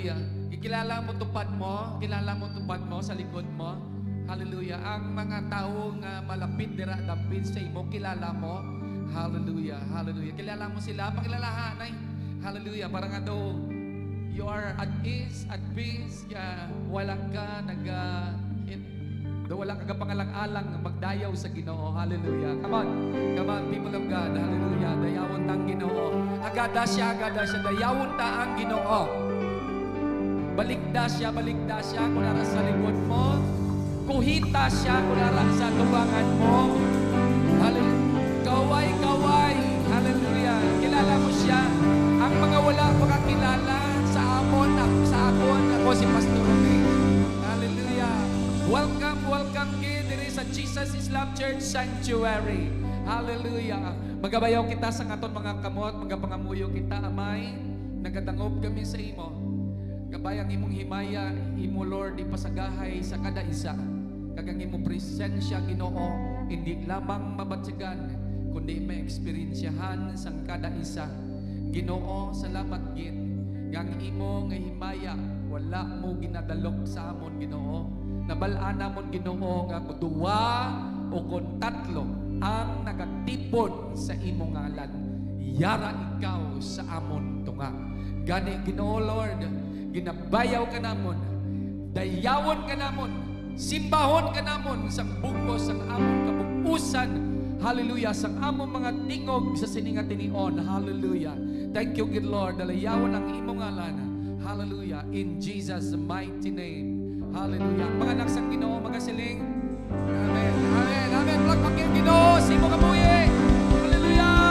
Hallelujah. Kilala mo tupad mo, sa likod mo. Hallelujah. Ang mga taong malapit dira dapit sa imo, kilala mo. Hallelujah. Hallelujah. Kilala mo sila, pakilalahanay. Hallelujah. Para nga daw, you are at ease, at peace. Wala ka wala ka pangalang-alang magdayaw sa Ginoo. Hallelujah. Come on, people of God. Hallelujah. Dayawon ta ang Ginoo. Agada siya. Dayawon ta ang Ginoo. Baligda siya. Kunara sa likod mo. Kuhita siya. Kunara sa tubangan mo. Hallelujah. Kaway. Hallelujah. Kilala mo siya. Ang mga wala makakilala sa amon, sa akon, ako si Pastor Romy. Hallelujah. Welcome kid. There is a Jesus Islam Church Sanctuary. Hallelujah. Magabayaw kita sa aton mga kamot, magapangamuyo kita, amay. Nagadangob kami sa imo. Kabay ang imong himaya, imo Lord, ipasagahay sa kada isa. Kagang imong presensya, Ginoo, hindi lamang mabatyagan, kundi may eksperyensyahan sa kada isa. Ginoo, salamat gid. Yang imo nga himaya, wala mo ginadalok sa amon, Ginoo. Nabalana mon, Ginoo, nga kuduwa o kun tatlo ang nagatipon sa imo ngalan. Yara ikaw sa amon tunga. Gani, Ginoo Lord, ginabayaw ka namon, dayawon ka namon, simbahon ka namon sa bugos sang amon kabugusan. Hallelujah. Sang amon mga tingog sa sininga tinion. Hallelujah. Thank you, good Lord. Dalayawon ang imong ngalan. Hallelujah. In Jesus' mighty name. Hallelujah. Mga anak sang Ginoo, magasiling. Amen. Amen. Amen. Plagpag yung Ginoo. Simo kabuhi. Hallelujah.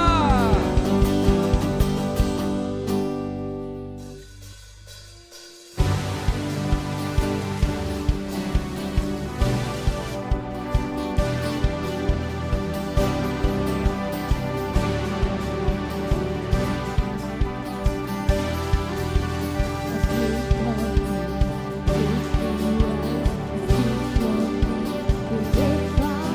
Goodbye.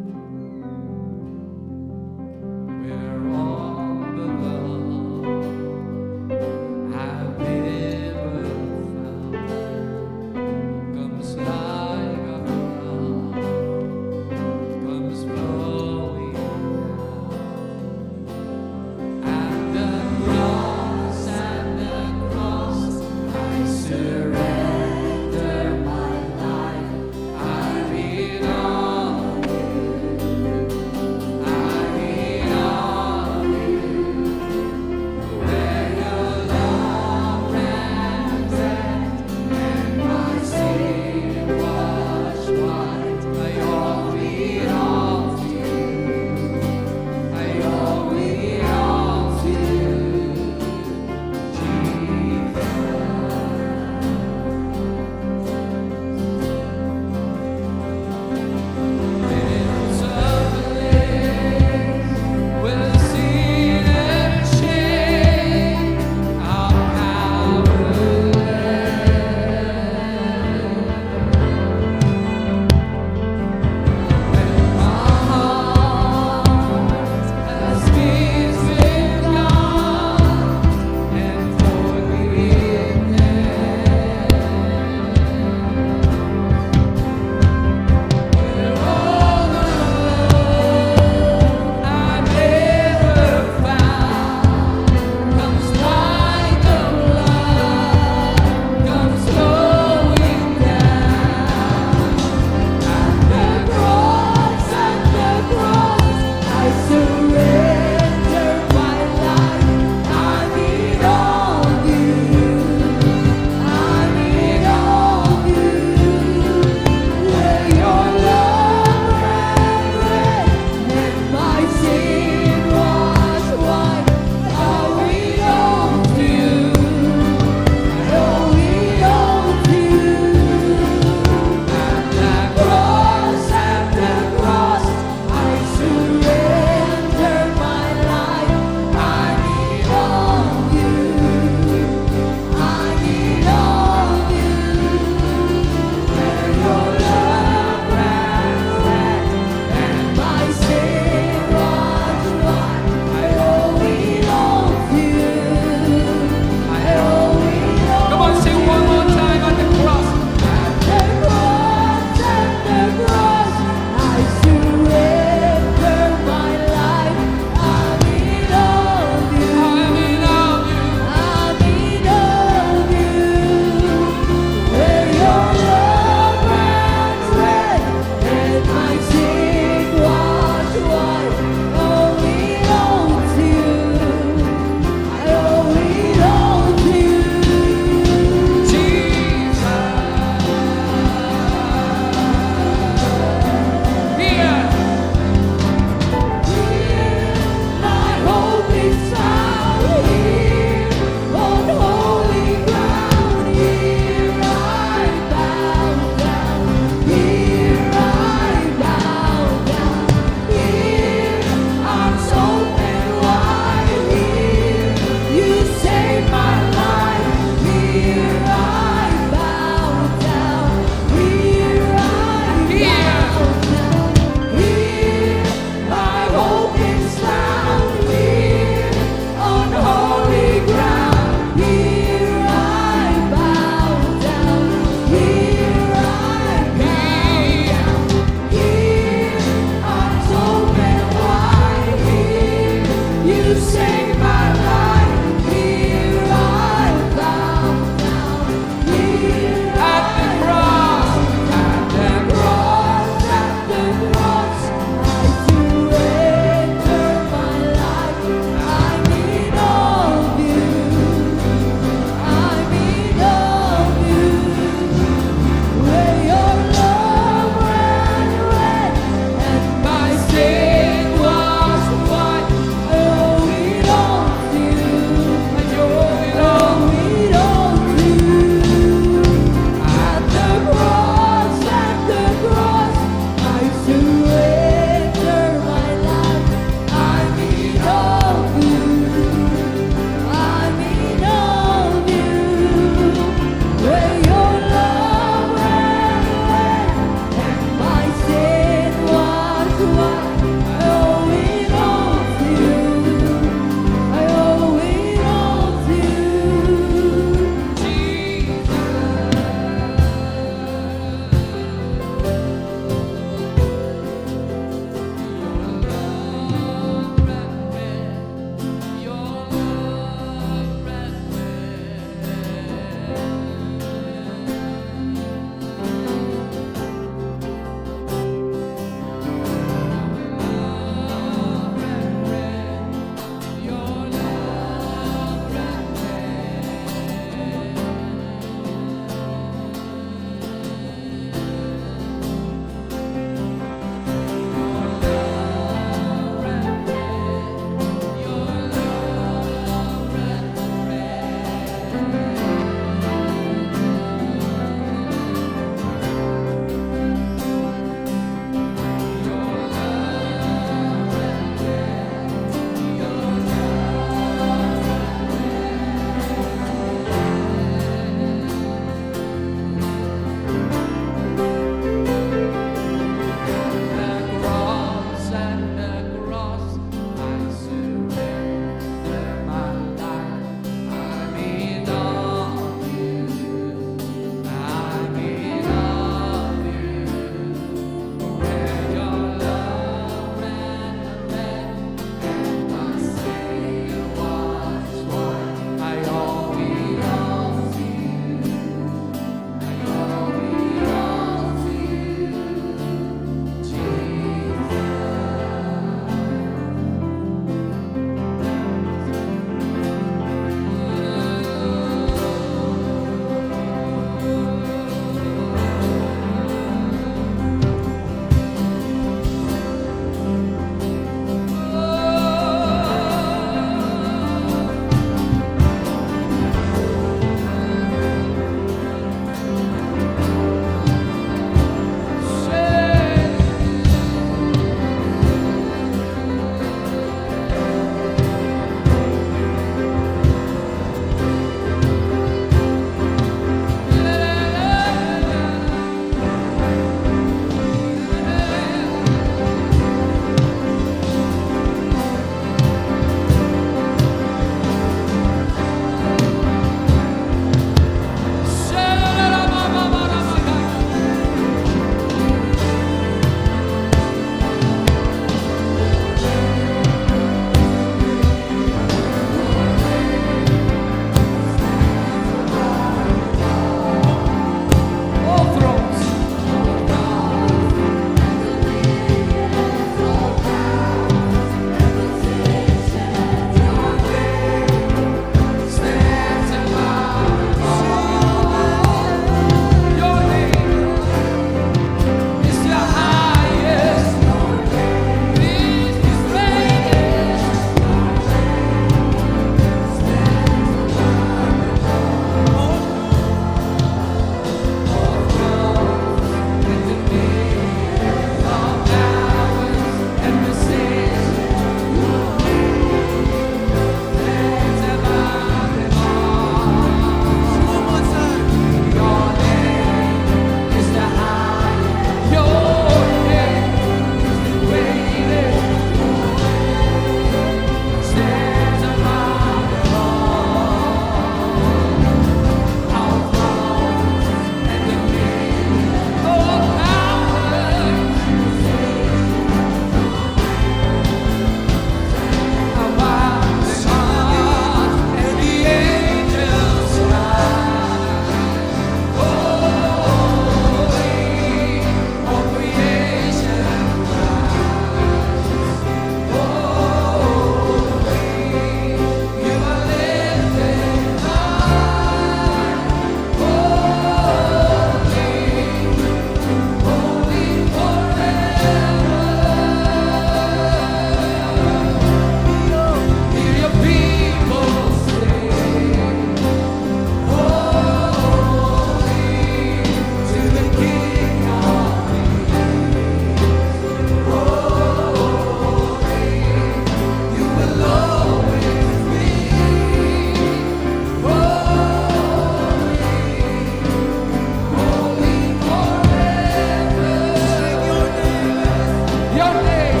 Your name.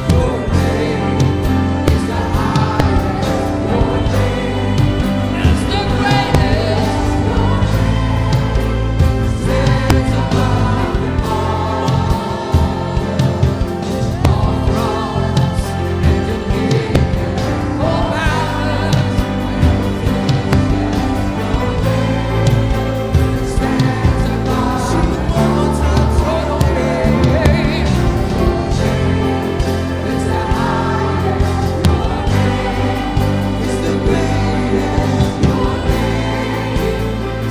Your name is the highest. Your name is the greatest. Your name stands above them all thrones and dominion, all powers. Stands above. Sing it one more time. Your name is the highest. Your name is the greatest. Your name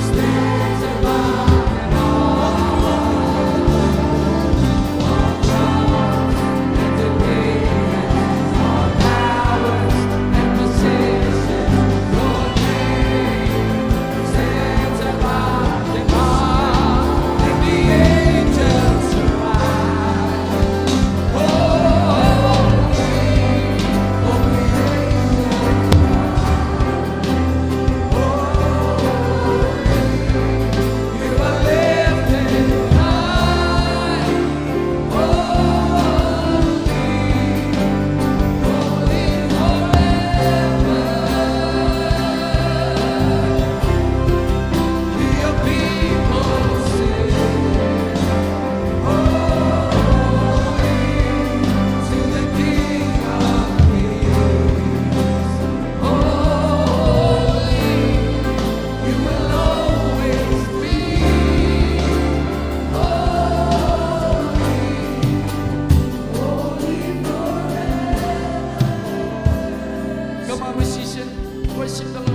stands above them all. All thrones and dominions, all powers and positions. Your name stands above them all. And the angels cry, you are lifted high, holy forever. Your people sing, holy to the King of Kings. Holy, you will always be. Holy forever. Come on, musician, worship the Lord.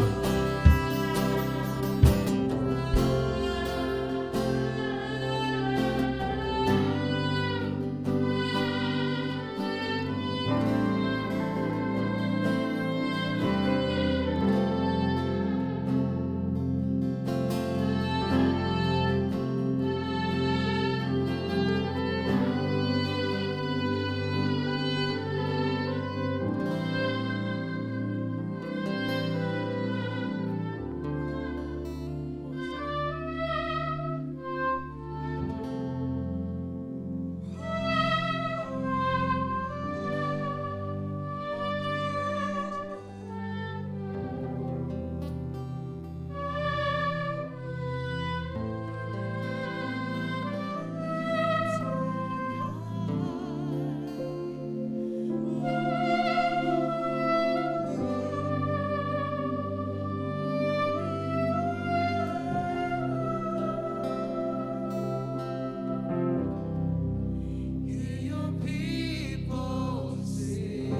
Hear your people sing,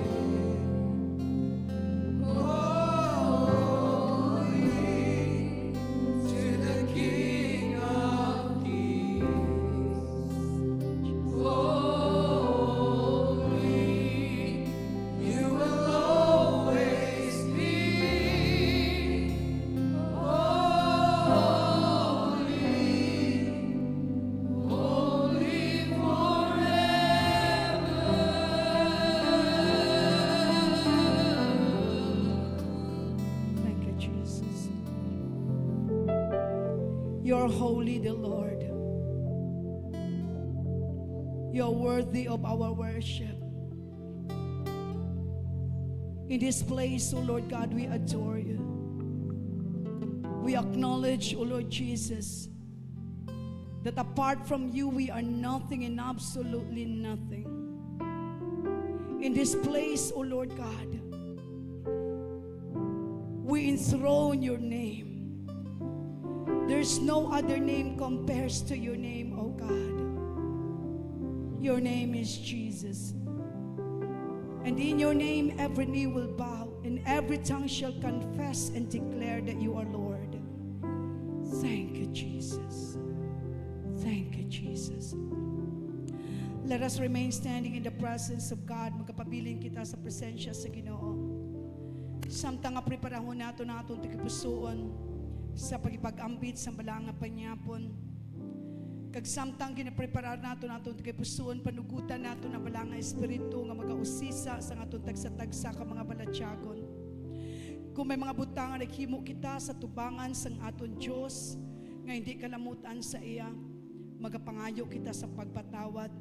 holy to the King of Kings. Holy, you will always be. Holy forever. Thank you, Jesus. You're holy, the Lord. You're worthy of our worship. In this place, O Lord God, we adore you. We acknowledge, O Lord Jesus, that apart from you, we are nothing and absolutely nothing. In this place, O Lord God, we enthrone your name. There's no other name compares to your name, O God. Your name is Jesus. And in your name, every knee will bow and every tongue shall confess and declare that you are Lord. Thank you, Jesus. Thank you, Jesus. Let us remain standing in the presence of God. Magkapabiling kita sa presensya sa Ginoo. Samtang nga preparahon nato tikipusoon sa pagipag-ambit sa balanga panyapon. Kag samtang ginapreparar nato tikipusoon panugutan nato na balanga espiritu nga magausisa sa atong tagsa-tagsa ka mga balatyagon. Kung may mga butang nga naghimo kita sa tubangan sang aton Dios nga hindi kalamutan sa iya, magapangayo kita sa pagpatawad,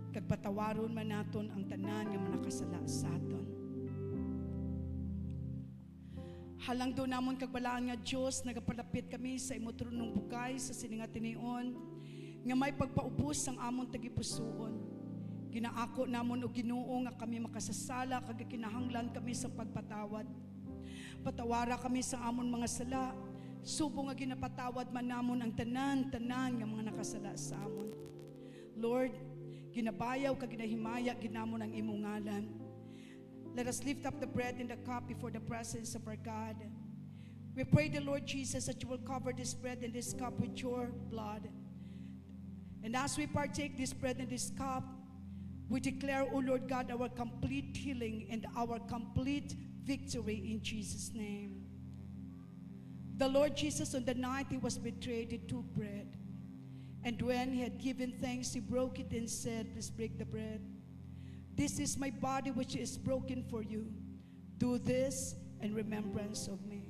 kag patawaron man naton ang tanan nga manakasala sa aton. Halang do namon kag balaan nga Dios, nagapalapit kami sa imo tronong bugay sa sininga tinion nga may pagpaubos ang amon tagipusoon. Ginaako namon og Ginoo nga kami makasasala kag kinahanglan kami sa pagpatawad. Patawara kami sa amon mga sala, subong nga ginapatawad man namon ang tanan-tanan nga mga nakasala sa amon. Lord, ginabayaw kag ginahimaya ginamon ang imong ngalan. Let us lift up the bread and the cup before the presence of our God. We pray the Lord Jesus that you will cover this bread and this cup with your blood. And as we partake this bread and this cup, we declare, O Lord God, our complete healing and our complete victory in Jesus' name. The Lord Jesus, on the night he was betrayed, he took bread. And when he had given thanks, he broke it and said, please break the bread. This is my body which is broken for you. Do this in remembrance of me.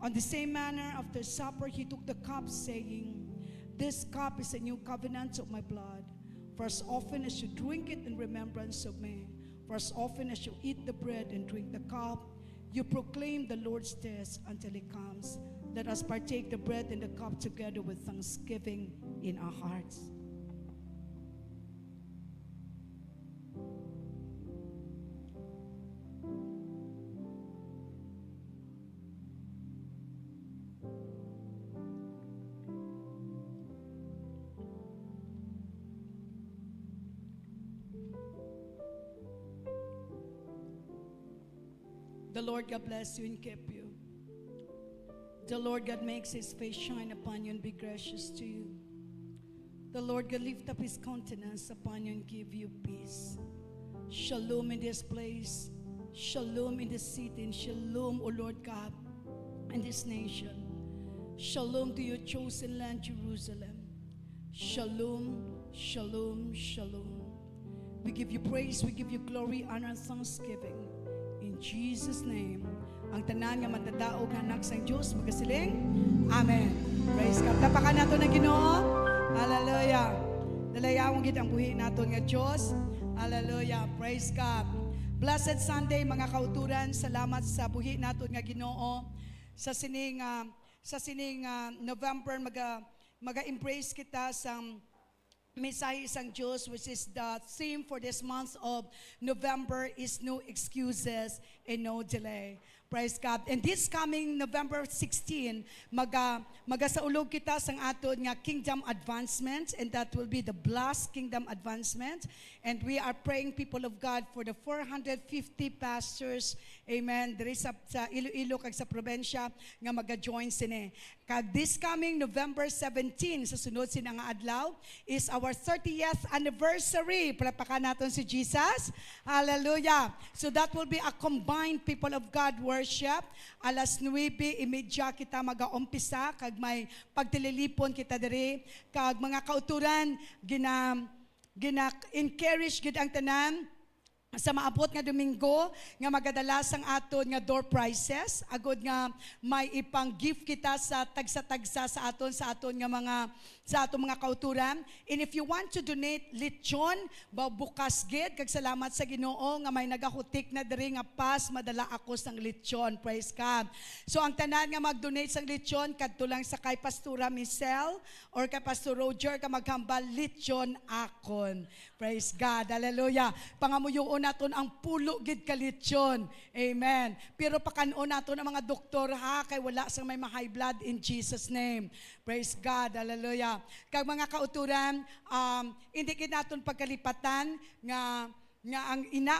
On the same manner, after supper, he took the cup, saying, this cup is a new covenant of my blood. For as often as you drink it in remembrance of me, for as often as you eat the bread and drink the cup, you proclaim the Lord's death until he comes. Let us partake the bread and the cup together with thanksgiving in our hearts. The Lord God bless you and keep you. The Lord God makes his face shine upon you and be gracious to you. The Lord God lift up his countenance upon you and give you peace. Shalom in this place. Shalom in this city. And shalom, O Lord God, in this nation. Shalom to your chosen land, Jerusalem. Shalom, shalom, shalom. We give you praise, we give you glory, honor, and thanksgiving. In Jesus' name, ang tanan nga matadaog anak sa Diyos, magasiling, Amen. Praise God. Tapakan nato ng Ginoo. Hallelujah. Dalayawon gid ang buhi nato nga Diyos. Hallelujah. Praise God. Blessed Sunday, mga kauturan. Salamat sa buhi nato nga Ginoo. Sa sining November, maga-embrace kita sa mensahe isang Diyos, which is the theme for this month of November is no excuses and no delay. Praise God. And this coming November 16, magasaulog kita sang aton nga kingdom advancement, and that will be the blessed kingdom advancement. And we are praying, people of God, for the 450 pastors, amen, diri sa Iloilo kag sa probensya nga maga-join sini. Kag this coming November 17, sa sunod sina nga adlaw, is our 30th anniversary. Palapakan naton si Jesus. Hallelujah. So that will be a combined people of God worship. Alas 9:30 kita mag-aumpisa, kag may pagtililipon kita diri, kag mga kauturan gina-encourage gid ang tanan sa maabot nga Domingo nga magadala sang aton nga door prizes, agod nga may ipang gift kita sa tagsa-tagsa sa aton nga mga kauturan. And if you want to donate lechon, bukas gid, kag salamat sa Ginoo nga may nagahutik na diri nga pas madala ako sang lechon. Praise God. So ang tanan nga mag-donate sang lechon kadto lang sa kay Pastora Michelle or kay Pastor Roger ka maghambal lechon akon. Praise God. Hallelujah. Pangamuyo naton ang pulo gid ka lechon. Amen. Pero pakanon naton ang mga doktor ha, kay wala sang may high blood in Jesus name. Praise God. Hallelujah. Kag mga kauturan, hindi gid naton pagkalipatan nga ang ina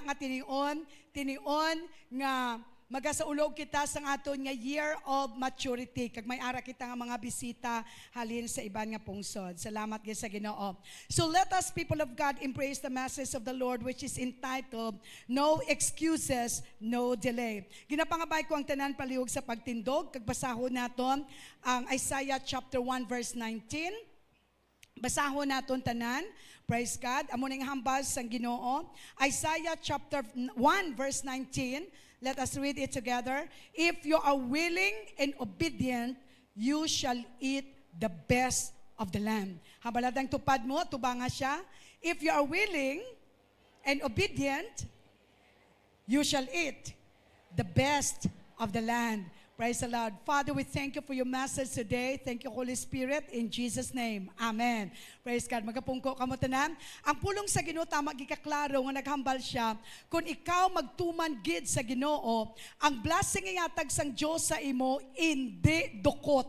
nga tinion nga magasaulog kita sa aton nga year of maturity. Kag may ara kita nga mga bisita halin sa iban nga pungsod. Salamat gyud sa Ginoo. So let us, people of God, embrace the message of the Lord, which is entitled No Excuses, No Delay. Ginapangabay ko ang tanan palihog sa pagtindog. Kag basahon naton ang Isaiah chapter 1 verse 19. Basahon naton tanan. Praise God. Amo ning hambal sang Ginoo. Isaiah chapter 1 verse 19. Let us read it together. If you are willing and obedient, you shall eat the best of the land. Habalatang tupad mo, tubanga siya. If you are willing and obedient, you shall eat the best of the land. Praise the Lord. Father, we thank you for your message today. Thank you, Holy Spirit, in Jesus' name. Amen. Praise God. Magapungko kamo tanan. Ang pulong sa Ginoo tama gikaklaro nga naghambal siya, kung ikaw magtuman gid sa Ginoo, ang blessing ihatag sang Dios sa imo hindi dukot.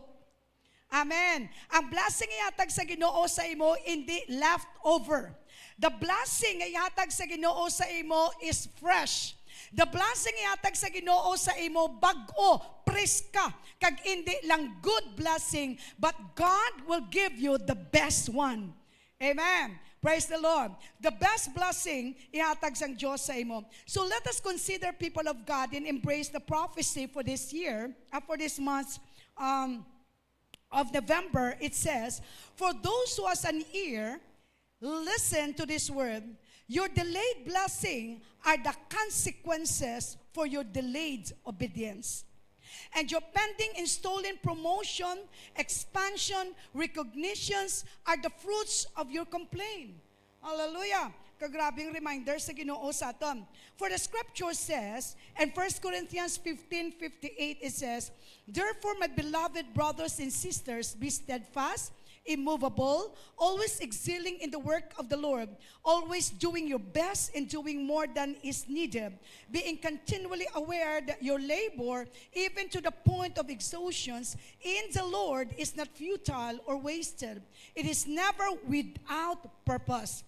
Amen. Ang blessing ihatag sa Ginoo sa imo hindi leftover. The blessing ihatag sa Ginoo sa imo is fresh. The blessing ihatag sa Ginoo sa imo bag-o, preska, kag hindi lang good blessing, but God will give you the best one. Amen. Praise the Lord. The best blessing ihatag sang Dios sa imo. So let us consider, people of God, and embrace the prophecy for this year, for this month of November. It says, for those who has an ear, listen to this word. Your delayed blessing are the consequences for your delayed obedience. And your pending and stolen promotion, expansion, recognitions are the fruits of your complaint. Hallelujah. Kagrabing reminder sa Ginoo sa aton. For the scripture says, in 1 Corinthians 15:58, it says, therefore, my beloved brothers and sisters, be steadfast, immovable, always excelling in the work of the Lord, always doing your best and doing more than is needed, being continually aware that your labor, even to the point of exhaustion, in the Lord is not futile or wasted. It is never without purpose.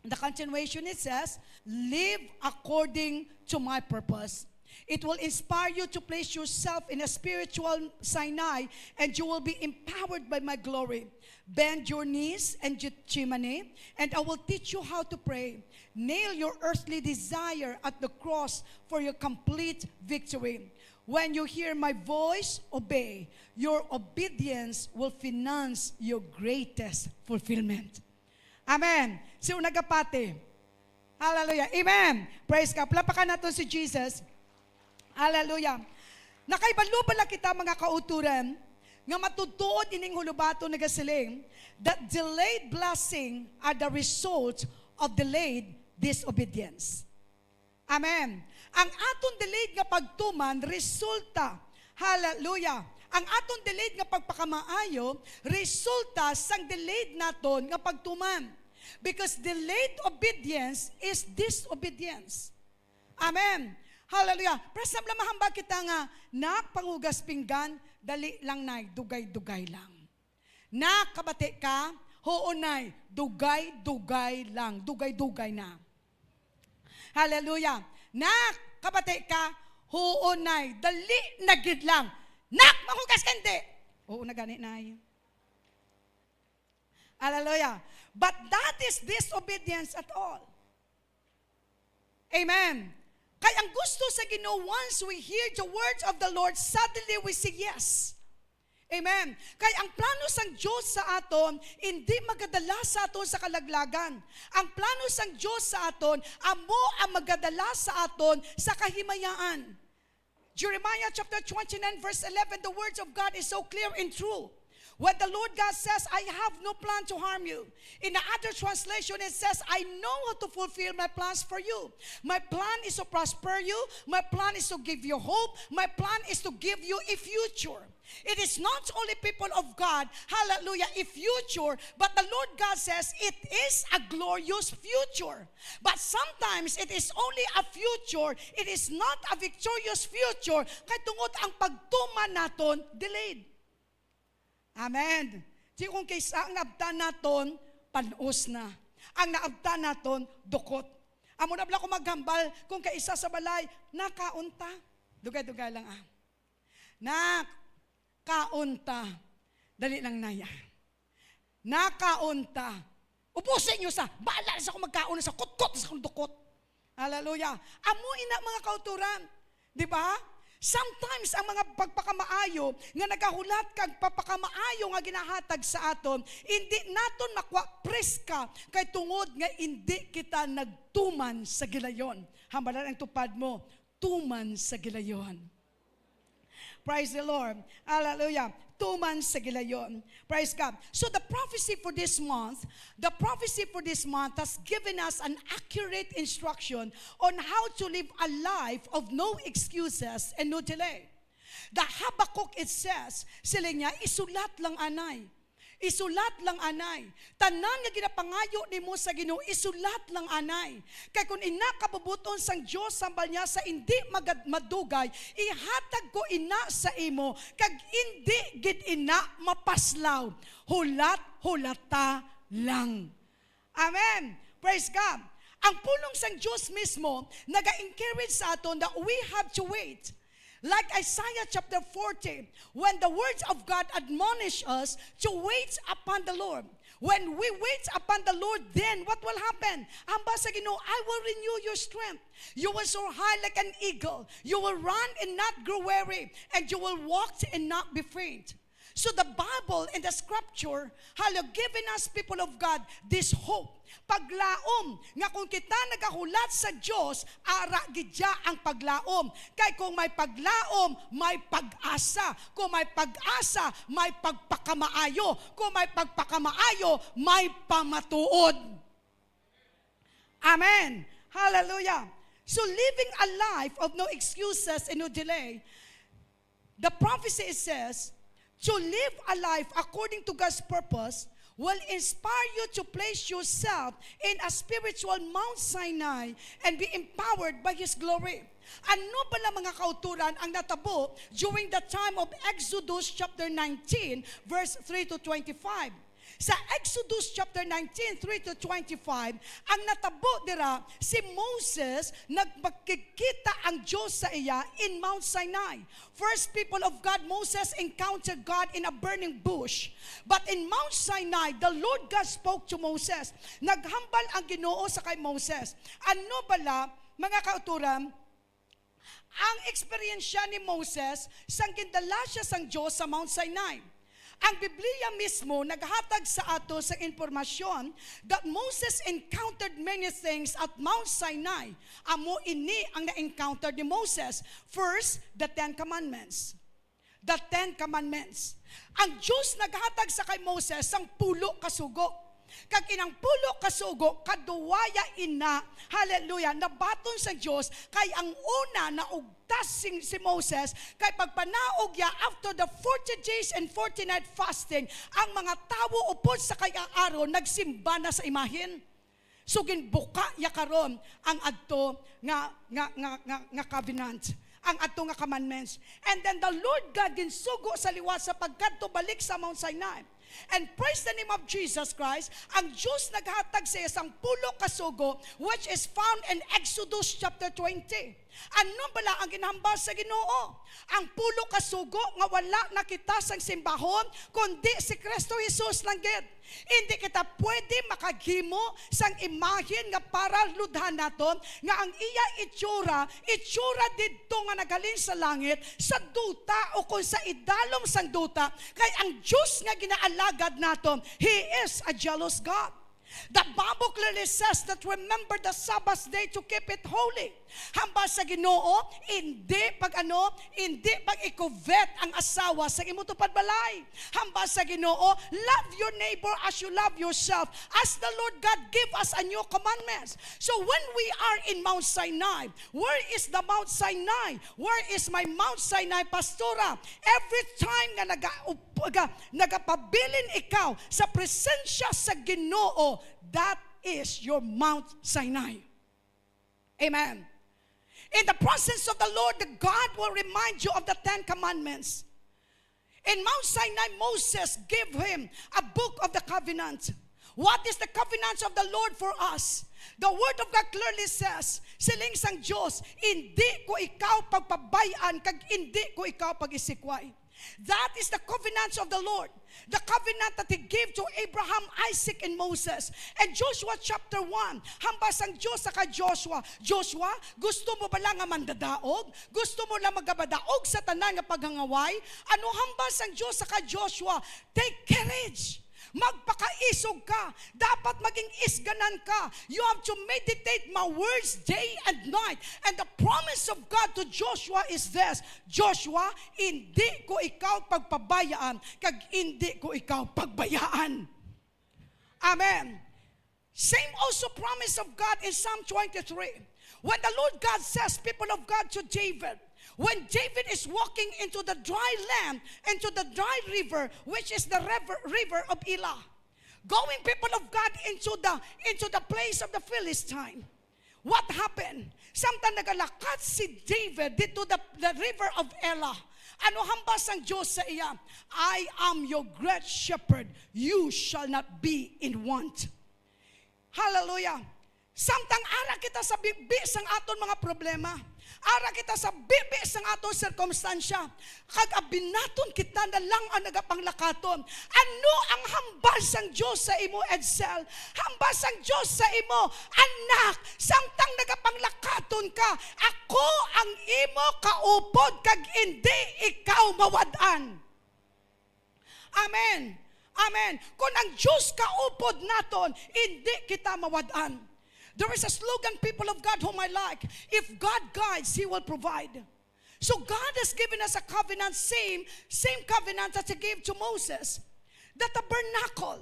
The continuation, it says, live according to my purpose. It will inspire you to place yourself in a spiritual Sinai, and you will be empowered by my glory. Bend your knees and Gethsemane, and I will teach you how to pray. Nail your earthly desire at the cross for your complete victory. When you hear my voice, obey. Your obedience will finance your greatest fulfillment. Amen. Si unagapati. Hallelujah. Amen. Praise God. Plapakan natin si Jesus. Hallelujah. Nakaibalo-bala kita mga kauturan nga matutuod ining hulubato nagasiling that delayed blessing are the result of delayed disobedience. Amen. Ang aton delayed nga pagtuman resulta, hallelujah, ang aton delayed nga pagpakamaayo resulta sang delayed naton nga pagtuman. Because delayed obedience is disobedience. Amen. Hallelujah. Presam lang mahambag kita nga, pangugas pinggan, dali lang nay, dugay-dugay lang. Kabate ka, hoonay, dugay-dugay lang, dugay-dugay na. Hallelujah. Kabate ka, hoonay, dali nagid lang. Mangugas ka hindi. Oo, nagani na yun. Hallelujah. But that is disobedience at all. Amen. Kaya ang gusto sa Ginoo, once we hear the words of the Lord, suddenly we say yes. Amen. Kaya ang plano sang Diyos sa aton, hindi magadala sa aton sa kalaglagan. Ang plano sang Diyos sa aton, amo ang magadala sa aton sa kahimayaan. Jeremiah chapter 29 verse 11, the words of God is so clear and true. When the Lord God says, I have no plan to harm you. In the other translation, it says, I know how to fulfill my plans for you. My plan is to prosper you. My plan is to give you hope. My plan is to give you a future. It is not only people of God, hallelujah, a future, but the Lord God says it is a glorious future. But sometimes it is only a future. It is not a victorious future. Kaya tungod ang pagtuman naton, delayed. Amen. Di kung kaysa ang naabtan naton, panos na. Ang naabtan naton, dukot. Amo na bala ko maghambal, kung kaisa sa balay, nakaunta. Dugay-dugay lang Nakaunta. Dali lang naya. Nakaunta. Upusin nyo sa, baala sa kung magkauna sa kutkot, sa kung dukot. Hallelujah. Amo ina mga kauturan. Di ba? Sometimes, ang mga pagpakamaayo nga nagahulat kag papakamaayo nga ginahatag sa aton, hindi naton makwa preska kay tungod nga hindi kita nagtuman sa gilayon. Hambalan ang tupad mo, tuman sa gilayon. Praise the Lord. Hallelujah. 2 months sa gilayon. Praise God. So the prophecy for this month has given us an accurate instruction on how to live a life of no excuses and no delay. The Habakkuk, it says, sila niya, isulat lang anay. Isulat lang anay. Tanan nga ginapangayo nimo sa Ginoo, isulat lang anay. Kay kung ina kabubuton sang Dios sambal niya sa indi madugay, ihatag ko ina sa imo kag indi gid ina mapaslaw. Hulat-hulata lang. Amen. Praise God. Ang pulong sang Dios mismo naga-encourage sa aton that we have to wait. Like Isaiah chapter 40, when the words of God admonish us to wait upon the Lord. When we wait upon the Lord, then what will happen? Ang basa Ginoo, I will renew your strength. You will soar high like an eagle. You will run and not grow weary, and you will walk and not be faint. So the Bible and the scripture have given us, people of God, this hope. Paglaom, nga kung kita nagahulat sa Diyos, ara gidya ang paglaom. Kay kung may paglaom, may pag-asa. Kung may pag-asa, may pagpakamaayo. Kung may pagpakamaayo, may pamatuod. Amen. Hallelujah. So living a life of no excuses and no delay, the prophecy says, to live a life according to God's purpose will inspire you to place yourself in a spiritual Mount Sinai and be empowered by His glory. Ano pala mga kauturan ang natabo during the time of Exodus chapter 19 verse 3 to 25? Sa Exodus chapter 19, 3 to 25, ang natabo dira si Moses, nagpagkikita ang Diyos sa iya in Mount Sinai. First, people of God, Moses encountered God in a burning bush. But in Mount Sinai, the Lord God spoke to Moses. Naghambal ang Ginoo sa kay Moses. Ano bala, mga kauturan, ang eksperyensya ni Moses, sang gindala siya sang Diyos sa Mount Sinai. Ang Biblia mismo naghatag sa ato sa informasyon that Moses encountered many things at Mount Sinai. Amo ini ang na-encounter ni Moses. First, the 10 Commandments. The 10 Commandments. Ang Diyos naghatag sa kay Moses sang pulo kasugo. Kag inang pulo kasugo, kaduwaya ina, hallelujah, nabaton sa Diyos, kay ang una na ugtas si Moses, kay pagpanaog ya after the 40 days and 40 night fasting, ang mga tawo upod sa kay Aaron, nagsimba na sa imahin. So ginbuka ya karon ang adto nga covenant, ang adto nga commandments. And then the Lord God ginsugo sa liwat sa pagkadto balik sa Mount Sinai. And praise the name of Jesus Christ, ang Diyos naghatag sa isang pulo kasugo, which is found in Exodus chapter 20. Ano bala ang ginhambal sa Ginoo? Ang pulo kasugo nga wala nakita sang simbahon, kundi si Kristo Jesus lang gid. Hindi kita pwede makaghimo sang imahen nga para ludhan naton nga ang iya itsura didto nga nagaling sa langit sa duta o kung sa idalom sang duta, kay ang Diyos nga ginaalagad naton, He is a jealous God. The Bible clearly says that remember the Sabbath day to keep it holy. Hamba sa Ginoo, hindi pag ikuvet ang asawa sa imo tupad balay. Hamba sa Ginoo, love your neighbor as you love yourself, as the Lord God give us a new commandments. So when we are in Mount Sinai, where is the Mount Sinai? Where is my Mount Sinai, Pastora? Every time nga nagapabilin ikaw sa presensya sa Ginoo, that is your Mount Sinai. Amen. In the presence of the Lord, the God will remind you of the 10 Commandments. In Mount Sinai, Moses gave him a book of the covenant. What is the covenant of the Lord for us? The Word of God clearly says, siling sang Diyos, hindi ko ikaw pagpabayaan, kag hindi ko ikaw pag-isikway. That is the covenant of the Lord. The covenant that He gave to Abraham, Isaac, and Moses. And Joshua chapter 1, hambas ang Diyos sa kay Joshua. Joshua, gusto mo ba lang nga mandadaog? Gusto mo lang magabadaog sa tanan nga paghangaway? Ano hambas ang Diyos sa kay Joshua? Take courage. Magpakaisog ka. Dapat maging isganan ka. You have to meditate my words day and night. And the promise of God to Joshua is this: Joshua, hindi ko ikaw pagpabayaan, kag hindi ko ikaw pagbayaan. Amen. Same also promise of God in Psalm 23. When the Lord God says, people of God, to David, when David is walking into the dry land, into the dry river, which is the river of Elah, going, people of God, into the place of the Philistine, what happened? Samtang nagalakat si David dito the river of Elah, ano hambas ang Diyos sa iya? I am your great shepherd, you shall not be in want. Hallelujah. Samtang ara kita sa bibi sang aton mga problema, ara kita sa bibi sang aton sirkumstansya, kag abinaton kita na lang ang nagapanglakaton. Ano ang hambas sang Diyos sa imo, Edsel? Hambas sang Diyos sa imo, anak, samtang nagapanglakaton ka, ako ang imo kaupod, kag hindi ikaw mawad-an. Amen. Amen. Kung ang Diyos kaupod naton, hindi kita mawad-an. There is a slogan, people of God, whom I like: if God guides, He will provide. So God has given us a covenant, same covenant that He gave to Moses. The tabernacle.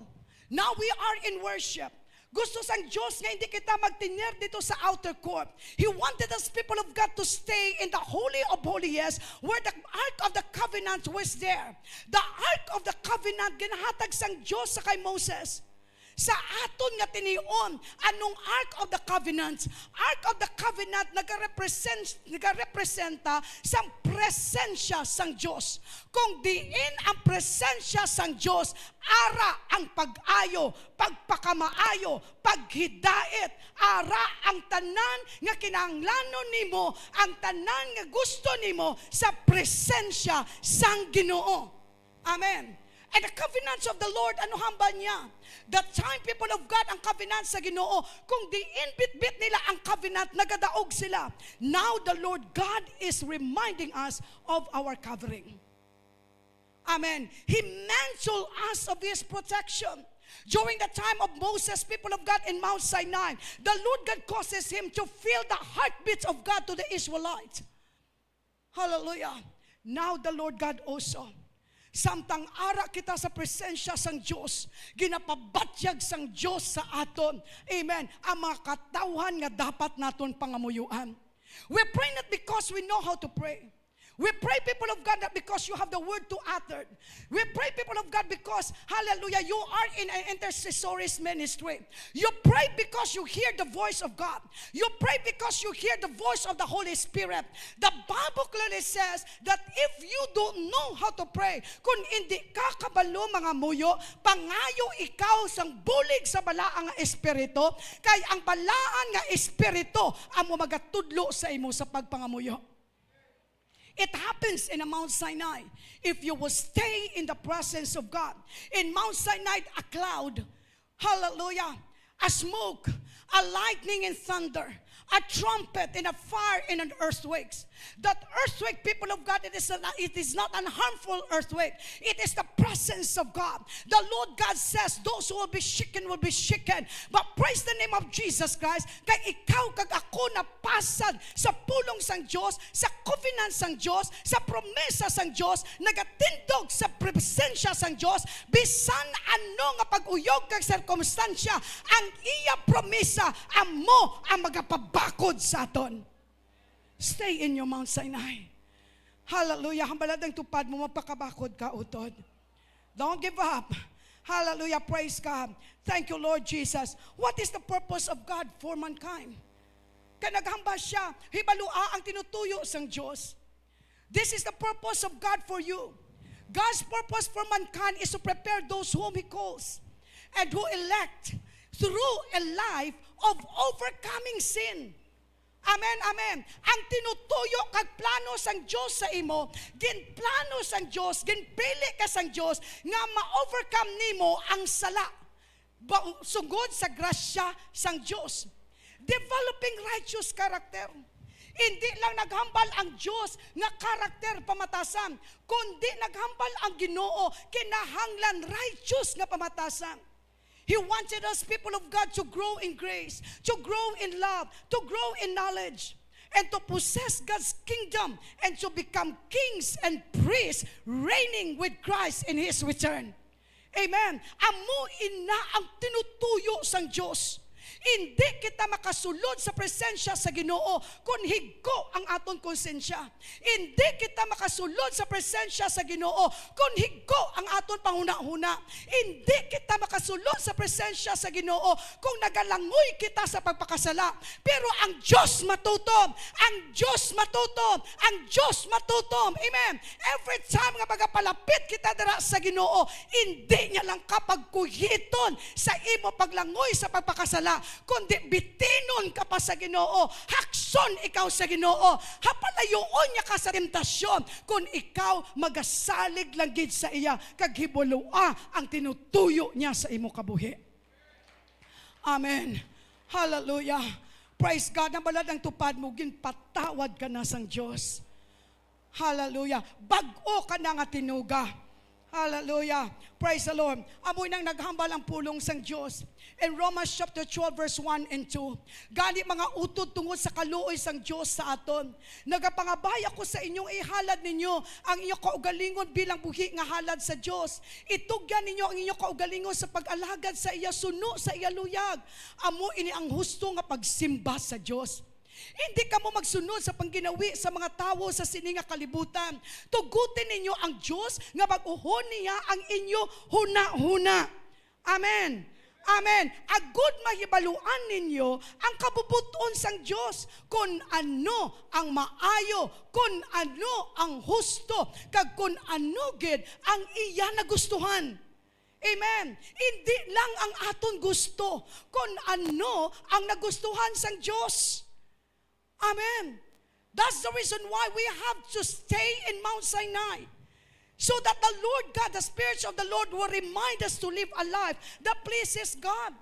Now we are in worship. Gusto sang Diyos nga hindi kita magtinir dito sa outer court. He wanted us, people of God, to stay in the Holy of Holies, where the Ark of the Covenant was there. The Ark of the Covenant, ginahatag sang Diyos sa kay Moses. Sa aton nga tinion, anong Ark of the Covenant? Ark of the Covenant nagarepresenta sang presensya sang Diyos. Kung diin ang presensya sang Diyos, ara ang pag-ayo, pagpakamaayo, paghidait, ara ang tanan nga kinahanglanon nimo, ang tanan nga gusto nimo sa presensya sang Ginoo. Amen. And the covenants of the Lord, ano hamba niya? The time, people of God, ang covenant sa Ginoo, kung di inbit-bit nila ang covenant, nagadaog sila. Now the Lord God is reminding us of our covering. Amen. He mantled us of His protection. During the time of Moses, people of God, in Mount Sinai, the Lord God causes him to feel the heartbeats of God to the Israelites. Hallelujah. Now the Lord God also, samtang ara kita sa presensya sang Diyos, ginapabatyag sang Diyos sa aton. Amen. Ang mga katawhan nga dapat naton pangamuyuan. We pray not because we know how to pray. We pray, people of God, not because you have the word to utter. We pray, people of God, because, hallelujah, you are in an intercessory ministry. You pray because you hear the voice of God. You pray because you hear the voice of the Holy Spirit. The Bible clearly says that if you don't know how to pray, kung hindi ka kabalo mga muyo, pangayo ikaw sang bulig sa balaang nga espiritu, kay ang balaan nga espiritu ang magatudlo sa imo sa pagpangamuyo. It happens in Mount Sinai. If you will stay in the presence of God. In Mount Sinai, a cloud. Hallelujah. A smoke. A lightning and thunder. A trumpet and a fire and an earthquake. That earthquake, people of God, it is not an harmful earthquake. It is the presence of God. The Lord God says, those who will be shaken will be shaken. But praise the name of Jesus Christ, kay ikaw kag ako na pasad sa pulong sang Diyos, sa covenant sang Diyos, sa promesa sang Diyos, nagatindog sa presensya sang Diyos, bisan ano nga pag-uyog kag sirkumstansya, ang iya promesa, amo ang magapabakod sa aton. Stay in your Mount Sinai. Hallelujah. Hambaladang tupad mo, mapakabakod ka, utod. Don't give up. Hallelujah. Praise God. Thank you, Lord Jesus. What is the purpose of God for mankind? Kanaghamba siya, hibalua ang tinutuyo sang Diyos. This is the purpose of God for you. God's purpose for mankind is to prepare those whom He calls and who elect through a life of overcoming sin. Amen, amen. Ang tinutuyo kag plano sang Diyos sa imo, ginplano sang Diyos, ginpili ka sang Diyos, nga ma-overcome nimo ang sala. Sugod sa grasya sang Diyos. Developing righteous character. Hindi lang naghambal ang Diyos nga karakter pamatasan, kundi naghambal ang Ginoo kinahanglan righteous nga pamatasan. He wanted us, people of God, to grow in grace, to grow in love, to grow in knowledge, and to possess God's kingdom, and to become kings and priests, reigning with Christ in His return. Amen. Amo ina ang tinutuyo sang Diyos. Hindi kita makasulod sa presensya sa Ginoo kung higko ang aton konsensya. Hindi kita makasulod sa presensya sa Ginoo kung higko ang aton panghuna-huna. Hindi kita makasulod sa presensya sa Ginoo kung nagalangoy kita sa pagpakasala. Pero ang Diyos matutom, ang Diyos matutom, ang Diyos matutom. Amen. Every time nga magapalapit kita dira sa Ginoo, hindi niya lang kapagkuhiton sa imo paglangoy sa pagpakasala, kundi bitinon ka pa sa Ginoo, hakson ikaw sa Ginoo, hapalayoon niya ka sa tentasyon, kung ikaw magasalig lang gid sa iya, kag hibulua ang tinutuyo niya sa imo kabuhi. Amen. Hallelujah. Praise God. Nabalad ang tupad mo, ginpatawad ka na sang Diyos. Hallelujah. Bag-o ka na nga tinuga. Hallelujah. Praise the Lord. Amoy nang naghambal ang pulong sang Diyos. In Romans chapter 12 verse 1 and 2. Gani mga utod tungod sa kaluoy sang Diyos sa aton. Nagapangabay ako sa inyong ihalad ninyo ang inyong kaugalingon bilang buhi nga halad sa Diyos. Itugyan ninyo ang inyong kaugalingon sa pag-alagad sa iya suno, sa iya luyag. Amo ini ang husto nga pagsimba sa Diyos. Hindi ka mo magsunod sa pangginawi sa mga tao sa sininga kalibutan. Tugutin ninyo ang Diyos nga mag-uhon niya ang inyo huna-huna. Amen. Amen. Agud mahibaluan ninyo ang kabubuton sang Diyos kung ano ang maayo, kung ano ang husto, kag kung ano gid ang iya nagustuhan. Amen. Hindi lang ang aton gusto, kung ano ang nagustuhan sang Diyos. Amen. That's the reason why we have to stay in Mount Sinai. So that the Lord God, the Spirit of the Lord will remind us to live a life that pleases God.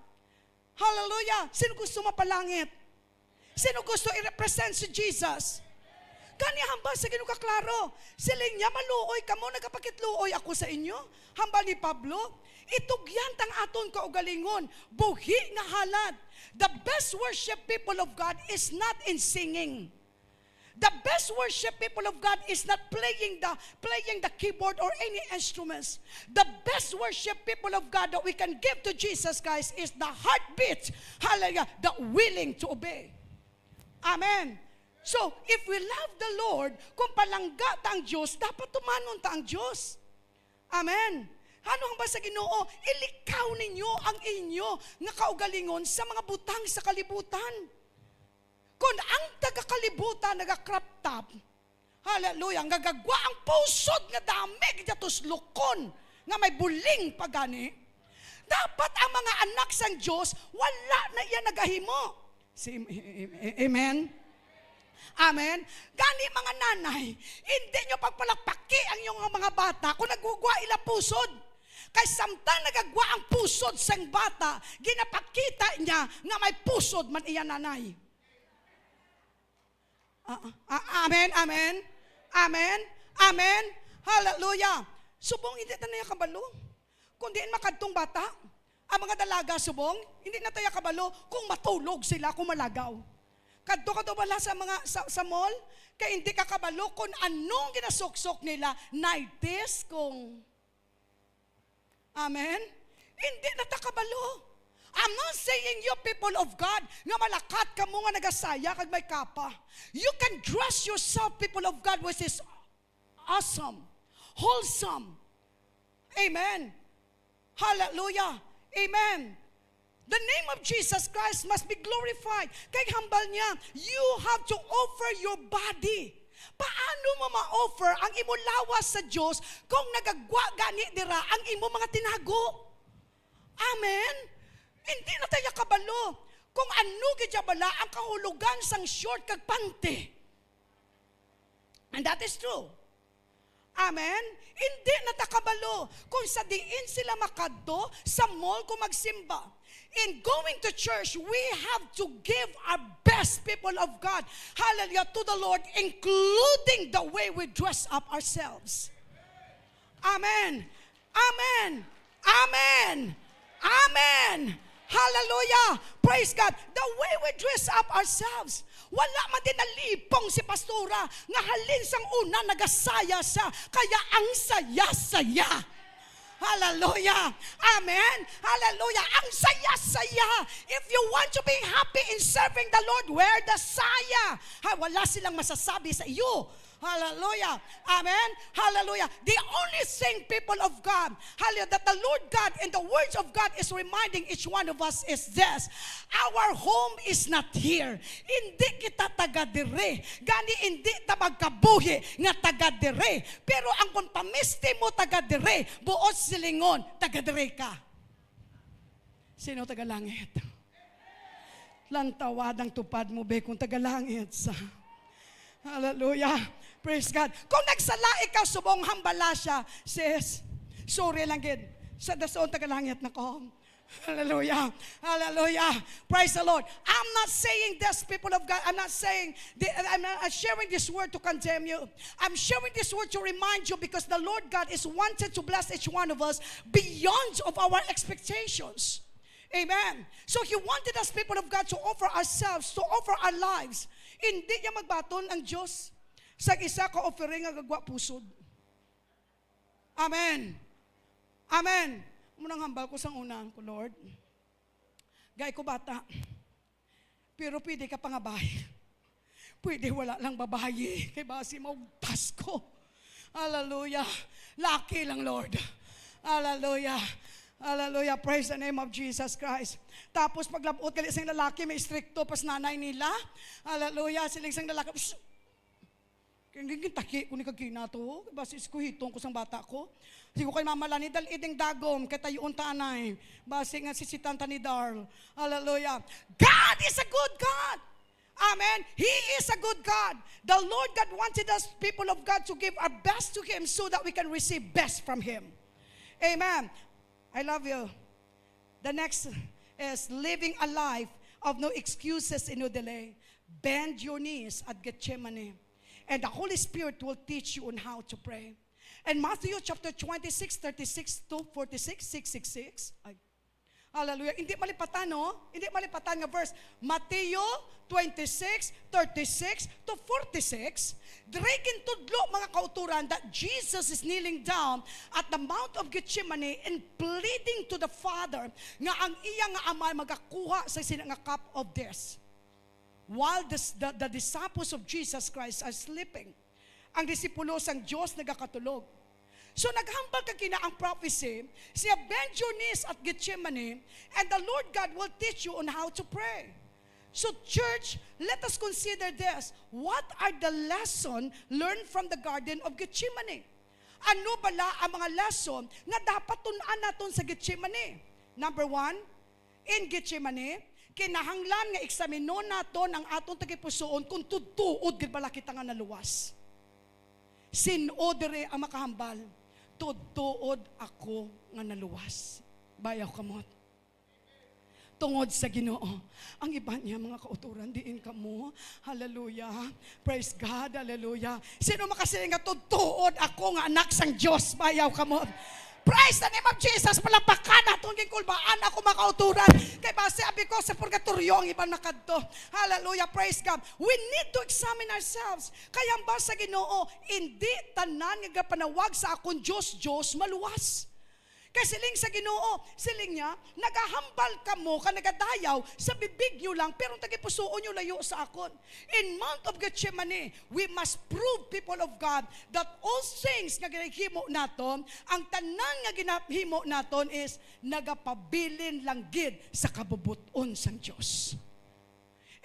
Hallelujah. Sino gusto mapalangit? Sino gusto i-represent si Jesus? Kani hambal sa Ginoo kaklaro. Siling niya maluoy kamo, nagapakitluoy ako sa inyo. Hambal ni Pablo. Itugyan tang aton kaugalingon, buhi nga halad. The best worship, people of God, is not in singing. The best worship, people of God, is not playing the keyboard or any instruments. The best worship, people of God, that we can give to Jesus, guys, is the heartbeat, hallelujah, the willing to obey. Amen. So, if we love the Lord, kung palangga ta ang Diyos, dapat tumanon ta ang Diyos. Amen. Ano ang basa Ginoo? Ilikaw ninyo ang inyo nga kaugalingon sa mga butang sa kalibutan. Kung ang taga-kalibutan nagakrap top, hallelujah, gagagwa ang pusod nga damig datos lukon nga may buling pagani, dapat ang mga anak sang Diyos wala na iya nagahimo. Amen? Amen? Gani mga nanay, hindi nyo pagpalakpaki ang inyong mga bata kung nagugwa ila pusod. Kay samtang nagagwa ang pusod sang bata, ginapakita niya nga may pusod man iya nanay. Amen, amen, amen, amen, hallelujah. Subong hindi na tayo kabalo. Kung diin makadtong bata, ang mga dalaga subong, hindi na tayo kabalo kung matulog sila, kung malagaw. Kadto ka bala sa mga sa mall, kaya hindi ka kabalo kung anong ginasuksok nila, naitis kung amen? Hindi na takabalo. I'm not saying you people of God nga malakat ka mo nga nagasaya kag may kapa. You can dress yourself, people of God, which is awesome, wholesome. Amen. Hallelujah. Amen. The name of Jesus Christ must be glorified. Kay hambal niya, you have to offer your body. Paano mo ma-offer ang imo lawas sa Diyos kung nagagwa gani dira ang imo mga tinago? Amen? Hindi na tayo kabalo kung ano gidya bala ang kahulugan sang short kag panty. And that is true. Amen? Hindi na takabalo kung sa diin sila makadto sa mall kung magsimba. in going to church, we have to give our best, people of God, hallelujah, to the Lord, including the way we dress up ourselves. Amen. Amen. Amen. Amen. Hallelujah. Praise God. The way we dress up ourselves. Wala man din nalipong si pastora nga halin sang una nagasaya sa kaya ang saya-saya. Hallelujah. Amen. Hallelujah. Ang saya-saya. If you want to be happy in serving the Lord, wear the saya. Wala silang masasabi sa iyo. Hallelujah. Amen. Hallelujah. The only thing, people of God, hallelujah, that the Lord God and the words of God is reminding each one of us is this: our home is not here. Hindi kita taga-dire. Gani hindi ta magkabuhi nga taga-dire. Pero ang kung pamiste mo taga-dire, buot silingon, taga-dire ka. Sino taga-langit? Lang tawad ang tupad mo, be, kung taga-langit sa... Hallelujah. Praise God. Kung nagsala ikaw, subong hambala siya, sis, sorry lang gid. Sa dason tagalangit na ko. Hallelujah. Hallelujah. Praise the Lord. I'm not saying this, people of God. I'm not sharing this word to condemn you. I'm sharing this word to remind you, because the Lord God is wanted to bless each one of us beyond of our expectations. Amen. So He wanted us, people of God, to offer ourselves, to offer our lives. Hindi niya magbaton ang Diyos sa isa ka offering nga gagwa pusod. Amen. Amen. Munang hambal ko sang una ko, Lord. Gay ko bata. Pero pwede ka pangabay. Pwede wala lang babayi. Kay basi mo Pasko. Hallelujah. Lucky lang, Lord. Hallelujah. Hallelujah. Praise the name of Jesus Christ. Tapos paglabot kali isang lalaki, may stricto pas nanay nila. Hallelujah. Siling isang lalaki. Kaya taki ko ni kagina to. Basis ko hitong ko sang bata ko. Sigo kay mama lani dal iding dagom kay tayon tanay. Basi nga sisitanta ni Darl. Hallelujah. God is a good God. Amen. He is a good God. The Lord God wanted us, people of God, to give our best to Him so that we can receive best from Him. Amen. I love you. The next is living a life of no excuses and no delay. Bend your knees at Gethsemane, and the Holy Spirit will teach you on how to pray. And Matthew chapter 26, 36 to 46, 666. Hallelujah. Hindi malipatan, no? Hindi malipatan nga verse. Matthew 26, 36 to 46. Direkin tudlo, mga kauturan, that Jesus is kneeling down at the Mount of Gethsemane and pleading to the Father nga ang iya nga amay magakuha sa sinang cup of death. While the disciples of Jesus Christ are sleeping, ang disipulo sang Diyos nagakatulog. So naghambal ka kina ang prophecy, siya bend your knees at Gethsemane, and the Lord God will teach you on how to pray. So church, let us consider this. What are the lessons learned from the Garden of Gethsemane? Ano bala ang mga lesson nga dapat tunan naton sa Gethsemane? Number 1, in Gethsemane, kinahanglan nga eksaminon naton ang aton tagipusoon kung tutuod gid bala kita nga naluwas. Sin-o diri ang makahambal. Tutuod ako nga naluwas. Bayaw kamot. Tungod sa Ginoo. Ang iba niya, mga kauturan, diin ka mo. Hallelujah. Praise God. Hallelujah. Sino makasiling nga tutuod ako nga anak sang Diyos? Bayaw kamot. Praise the name of Jesus. Palapakan atong gikulbaan ako makauturan. Kay base abi ko sa purgatorio ang ibang nakadto. Hallelujah. Praise God. We need to examine ourselves. Kaya ang basa Ginoo, hindi tanan nga panawag sa akong Diyos maluwas. Kaya siling sa Ginoo, siling niya, nagahambal ka mo, ka nagadayaw, sa bibig nyo lang, pero tagipusoon nyo layo sa akon. In Mount of Gethsemane, we must prove, people of God, that all things nga ginahimo naton, ang tanan nga ginahimo naton is, nagapabilin lang gid sa kabubuton sang Diyos.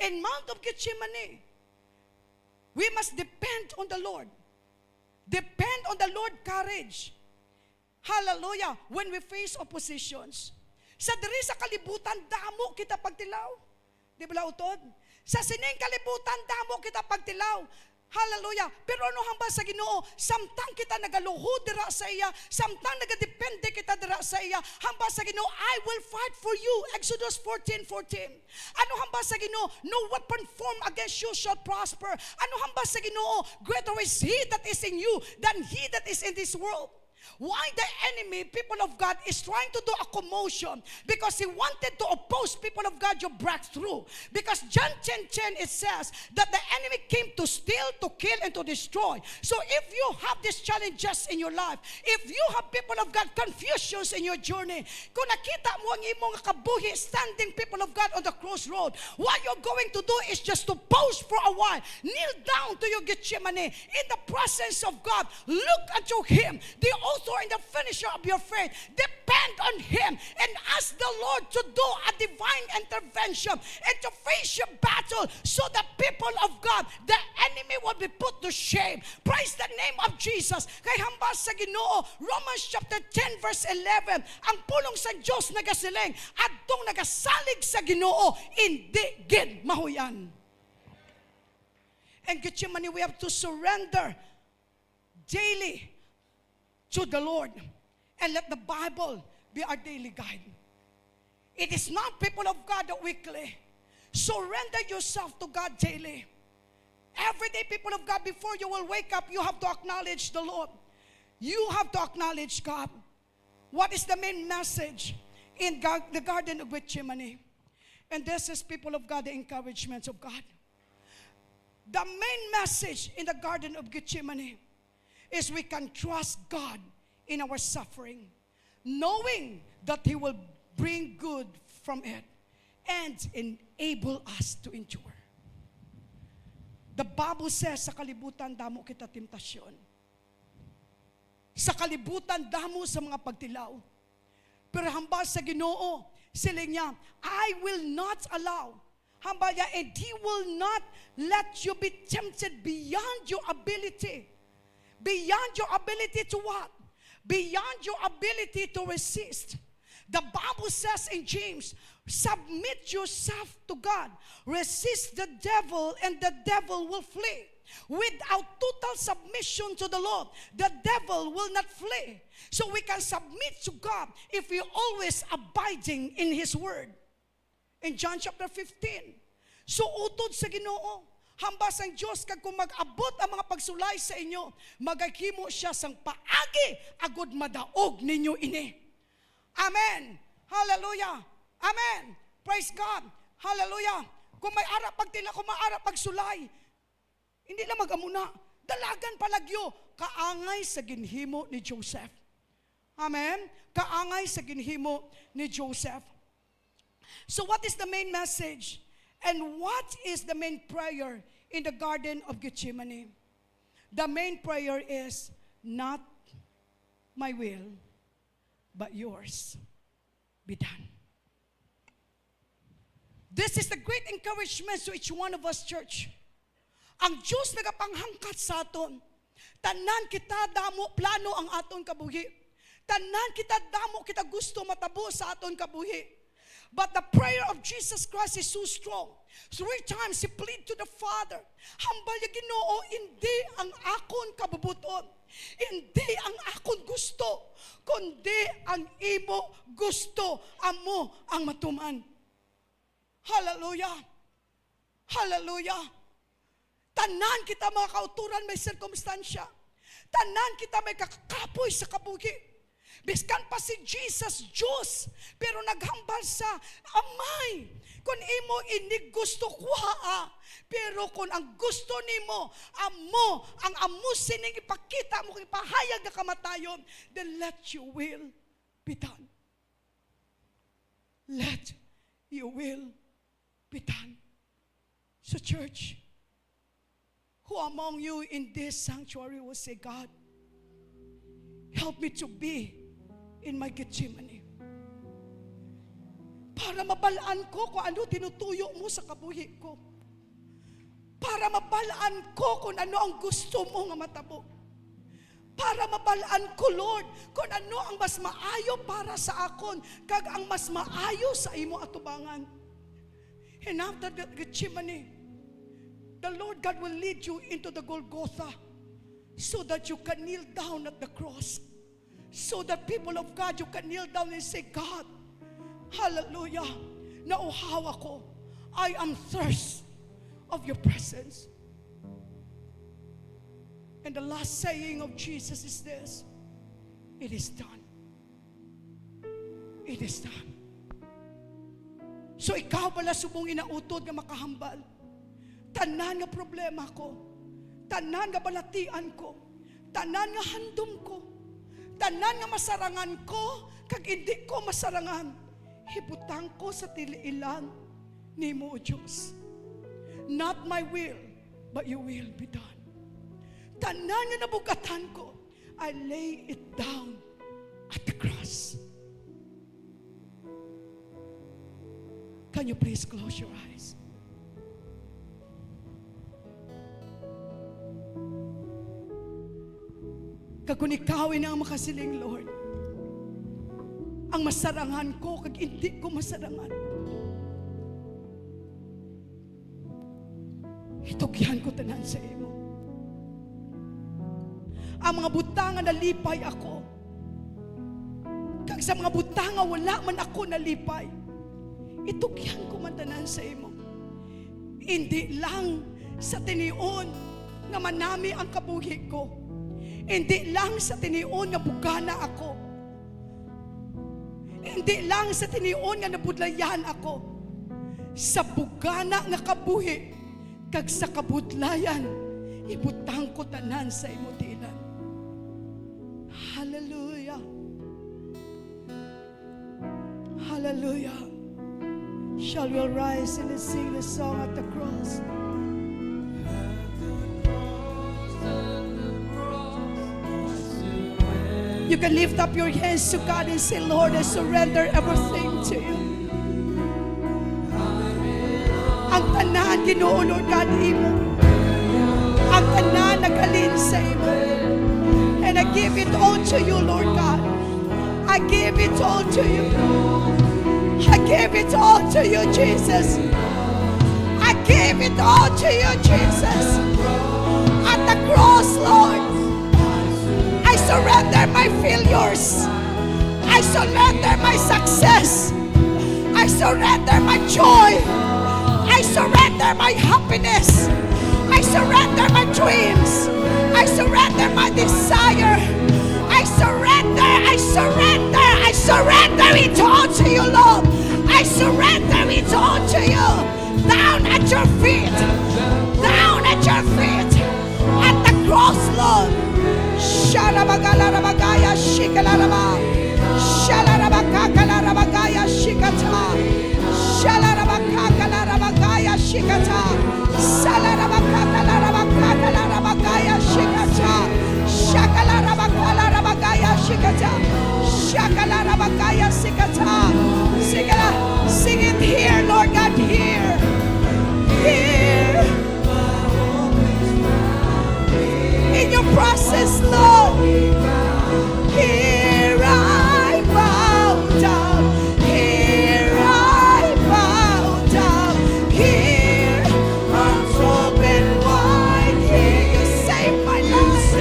In Mount of Gethsemane, we must depend on the Lord. Depend on the Lord courage. Hallelujah. When we face oppositions. Sa diri sa kalibutan, damo kita pagtilaw. Di ba utod? Sa sining kalibutan, damo kita pagtilaw. Hallelujah. Pero ano hamba sa Ginoo, samtang kita nagaluhod dira sa iya, samtang nagadepende kita dira sa iya, hamba sa Ginoo, I will fight for you. Exodus 14:14. Ano hamba sa Ginoo, no weapon formed against you shall prosper. Ano hamba sa Ginoo, greater is He that is in you than he that is in this world. Why the enemy, people of God, is trying to do a commotion? Because he wanted to oppose people of God your breakthrough. Because John 10:10 it says that the enemy came to steal, to kill, and to destroy. So if you have these challenges in your life, if you have, people of God, confusions in your journey, kung nakita mo ang imong kabuhi standing, people of God, on the crossroad, what you're going to do is just to pause for a while, kneel down to your Gethsemane in the presence of God, look unto Him, the author and the finisher of your faith. Depend on Him and ask the Lord to do a divine intervention and to face your battle so that people of God, the enemy will be put to shame. Praise the name of Jesus. Kay hamba sa Ginoo, Romans chapter 10 verse 11, ang pulong sa Diyos nagasiling, adtong nagasalig sa Ginoo, hindi gid mahuyan. And Gethsemane, we have to surrender daily to the Lord and let the Bible be our daily guide. It is not, people of God, that weekly. Surrender yourself to God daily. Every day, people of God, before you will wake up, you have to acknowledge the Lord. You have to acknowledge God. What is the main message in the Garden of Gethsemane? And this is, people of God, the encouragement of God. The main message in the Garden of Gethsemane is we can trust God in our suffering, knowing that He will bring good from it and enable us to endure. The Bible says, sa kalibutan damo kita temptasyon. Sa kalibutan damo sa mga pagtilaw. Pero hamba sa Ginoo, siling niya, I will not allow. Hamba niya, and He will not let you be tempted beyond your ability. Beyond your ability to what? Beyond your ability to resist. The Bible says in James, submit yourself to God. Resist the devil and the devil will flee. Without total submission to the Lord, the devil will not flee. So we can submit to God if we always abiding in His word. In John chapter 15, so utod sa Ginoo, hambas ang Diyos kag kung mag-abot ang mga pagsulay sa inyo, magahimo siya sang paagi agud madaog ninyo ini. Amen. Hallelujah. Amen. Praise God. Hallelujah. Kung may ara pagtila, kung may ara pagsulay, hindi na magamuna. Dalagan palagyo, kaangay sa ginhimo ni Joseph. Amen. Kaangay sa ginhimo ni Joseph. So what is the main message? And what is the main prayer in the Garden of Gethsemane? The main prayer is, not my will, but yours be done. This is the great encouragement to each one of us, church. Ang Diyos nagapanghangkat sa aton. Tanan kita damo plano ang aton kabuhi. Tanan kita damo kita gusto matabo sa aton kabuhi. But the prayer of Jesus Christ is so strong. 3 times He plead to the Father. Hambal ya Ginoo, hindi ang akon kabubuton. Hindi ang akon gusto, kundi ang imo gusto, amo ang matuman. Hallelujah. Hallelujah. Tanan kita mga kauturan may sirkumstansya. Tanan kita may kakakapoy sa kabuhi. Biskan pa si Jesus, Diyos, pero naghambal sa amay. Kung imo ini gusto kuha, pero kung ang gusto nimo, amo, ang amusin ning ipakita mo, ipahayag na kamatayon, then let your will be done. Let your will be done. So church, who among you in this sanctuary will say, God, help me to be in my Gethsemane. Para mabalaan ko kung ano tinutuyo mo sa kabuhi ko. Para mabalaan ko kung ano ang gusto mo nga matabo. Para mabalaan ko, Lord, kung ano ang mas maayo para sa akon, kag ang mas maayo sa imo atubangan. And after that Gethsemane, the Lord God will lead you into the Golgotha so that you can kneel down at the cross. So that people of God, you can kneel down and say, God, hallelujah, nauhaw ako. I am thirst of your presence. And the last saying of Jesus is this: it is done. It is done. So ikaw pala subong inautod nga makahambal. Tanan nga problema ko, tanan nga balatian ko, tanan nga handom ko, tanan nga masarangan ko, kag hindi ko masarangan, hibutang ko sa tiliilan nimo, O Diyos. Not my will, but your will be done. Tanan nga nabugatan ko, I lay it down at the cross. Can you please close your eyes? Kung ikaw na ang makasiling, Lord, ang masarangan ko, kag hindi ko masarangan, itugyan ko tanan sa imo. Ang mga butanga nalipay ako, kag sa mga butanga wala man ako nalipay, itugyan ko man tanan sa imo. Hindi lang sa tinion nga manami ang kabuhi ko, hindi lang sa tinion nga bugana ako, hindi lang sa tinion nga nabudlayan ako, sa bugana nga kabuhi kag sa kabudlayan, ibutang ko tanan sa imo tiilan. Hallelujah. Hallelujah. Shall we rise and sing the song at the cross? You can lift up your hands to God and say, Lord, I surrender everything to you. Ang tanan, Ginoo, Lord God, imo. Ang tanan, nagalin sa imo. And I give it all to you, Lord God. I give it all to you. I give it all to you, Jesus. I give it all to you, Jesus. At the cross, Lord, I surrender my failures. I surrender my success. I surrender my joy. I surrender my happiness. I surrender my dreams. I surrender my desire. I surrender, I surrender, I surrender it all to you, Lord. I surrender it all to you. Down at your feet. Down at your feet. At the cross, Lord. Shalabagalarabagaya shikalaraba. Shalarabakakalarabagaya shikata. Shalarabakakalarabagaya shikata. Salarabakakalarabagaya shikata. Shakalarabakalarabagaya shikata. Shakalarabagaya shikata. Sing it here, Lord God, here. Here. In your process, Lord. Here I bow down. Here I bow down. Here arms open wide. Here you save my life.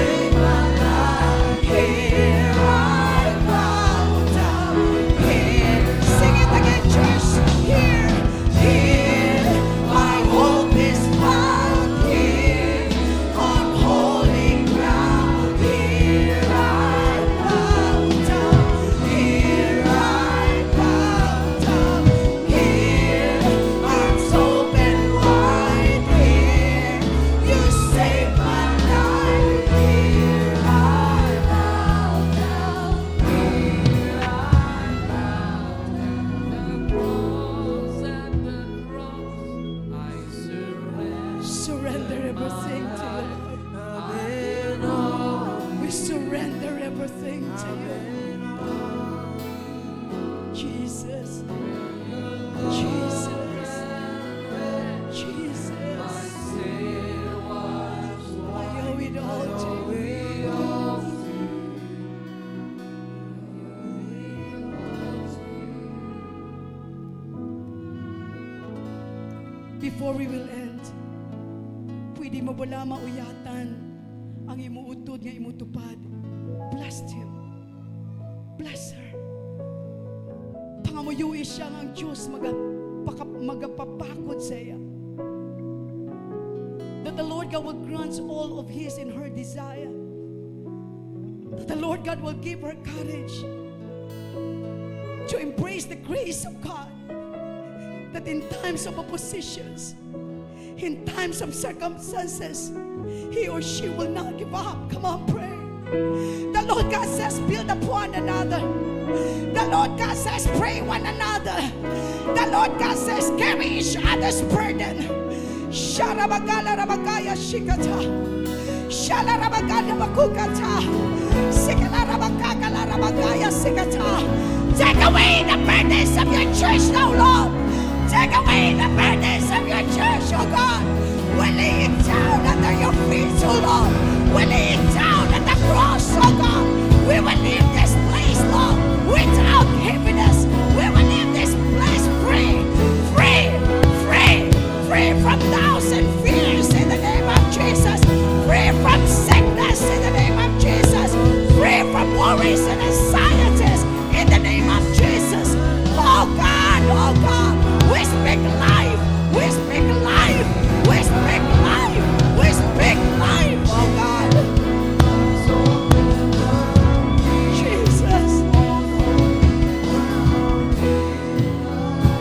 Here I bow down. Here, sing it again, church. Here my hope is found. Here on holy ground. Here I bow down. Here I bow down. Here arms open wide. Here you save my life. Here I bow down. Here I bow down. Surrender everything to you, Lord. We surrender everything to you. Jesus. Jesus. Jesus. I owe it all to you. Before we will end, pwede mo bala mauyatan ang imuutod nga imutupad. Bless him. Bless her. Pangamuyuin siya ang Diyos magapapakod sa iya. That the Lord God will grant all of his and her desire. That the Lord God will give her courage to embrace the grace of God. That in times of oppositions, in times of circumstances, he or she will not give up. Come on, pray. The Lord God says, build up one another. The Lord God says, pray one another. The Lord God says, carry each other's burden. Sharabagala rabagaya shikata. Shalarabagala makukata. Sikalarabagala rabagaya sikata. Take away the burdens of your church now, Lord. Take away the burdens of your church, oh God. We lay it down under your feet, oh Lord. We lay it down at the cross, oh God. We will leave this place, Lord, without heaviness. We will leave this place free, free, free, free from doubts and fears in the name of Jesus. Free from sickness in the name of Jesus. Free from worries and anxieties in the name of Jesus. Oh God, oh God. We speak life. We speak life. We speak life. We speak life, oh God. Jesus.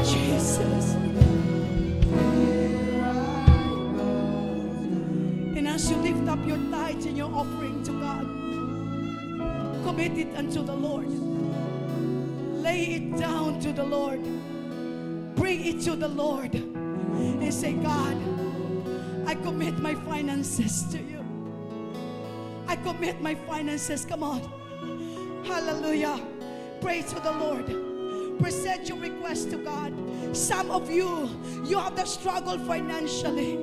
Jesus. And as you lift up your tithes and your offering to God, commit it unto the Lord. Lay it down to the Lord. Bring it to the Lord and say, God, I commit my finances to you. I commit my finances. Come on. Hallelujah. Pray to the Lord. Present your request to God. Some of you have the struggle financially.